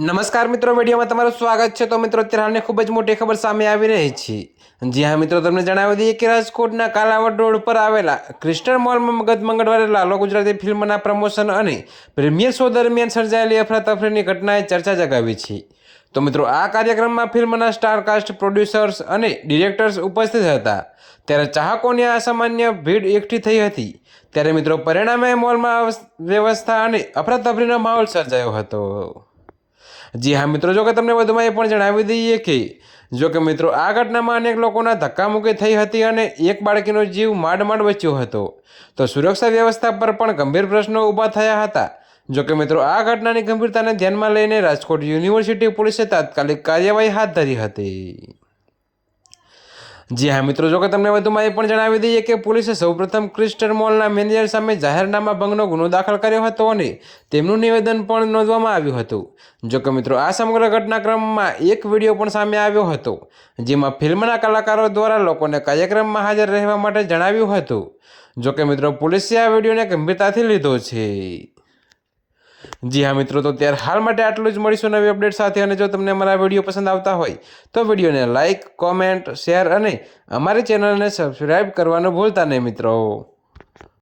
નમસ્કાર મિત્રો, વિડીયોમાં તમારું સ્વાગત છે। તો મિત્રો, અત્યારે હાલની ખૂબ જ મોટી ખબર સામે આવી રહી છે। જી હા મિત્રો, તમને જણાવી દઈએ કે રાજકોટના કાલાવડ રોડ પર આવેલા ક્રિસ્ટલ મોલમાં ગત મંગળવારે લાલો ગુજરાતી ફિલ્મના પ્રમોશન અને પ્રીમિયર શો દરમિયાન સર્જાયેલી અફરાતફરીની ઘટનાએ ચર્ચા જગાવી છે। તો મિત્રો, આ કાર્યક્રમમાં ફિલ્મના સ્ટાર કાસ્ટ, પ્રોડ્યુસર્સ અને ડિરેક્ટર્સ ઉપસ્થિત હતા, ત્યારે ચાહકોની અસામાન્ય ભીડ એકઠી થઈ હતી। ત્યારે મિત્રો, પરિણામે મોલમાં વ્યવસ્થા અને અફરાતફરીનો માહોલ સર્જાયો હતો। જી હા મિત્રો, જો કે તમને વધુમાં એ પણ જણાવી દઈએ કે જો કે મિત્રો, આ ઘટનામાં અનેક લોકોના ધક્કામુક્કી થઈ હતી અને એક બાળકીનો જીવ માંડ બચ્યો હતો। તો સુરક્ષા વ્યવસ્થા પર પણ ગંભીર પ્રશ્નો ઊભા થયા હતા। જો કે મિત્રો, આ ઘટનાની ગંભીરતાને ધ્યાનમાં લઈને રાજકોટ યુનિવર્સિટી પોલીસે તાત્કાલિક કાર્યવાહી હાથ ધરી હતી। જી હા મિત્રો, જો કે તમને વધુમાં એ પણ જણાવી દઈએ કે પોલીસે સૌપ્રથમ ક્રિસ્ટલ મોલના મેનેજર સામે જાહેરનામા ભંગનો ગુનો દાખલ કર્યો હતો અને તેમનું નિવેદન પણ નોંધવામાં આવ્યું હતું। જો કે મિત્રો, આ સમગ્ર ઘટનાક્રમમાં એક વિડીયો પણ સામે આવ્યો હતો, જેમાં ફિલ્મના કલાકારો દ્વારા લોકોને કાર્યક્રમમાં હાજર રહેવા માટે જણાવ્યું હતું। જો કે મિત્રો, પોલીસે આ વિડીયોને ગંભીરતાથી લીધો છે। જી હા મિત્રો, તો ત્યારે હાલ માટે આટલું જ। મળીશું નવી અપડેટ સાથે। અને જો તમને અમારા વિડીયો પસંદ આવતા હોય તો વિડીયોને લાઇક, કોમેન્ટ, શેર અને અમારી ચેનલને સબસ્ક્રાઈબ કરવાનું ભૂલતા નહીં મિત્રો।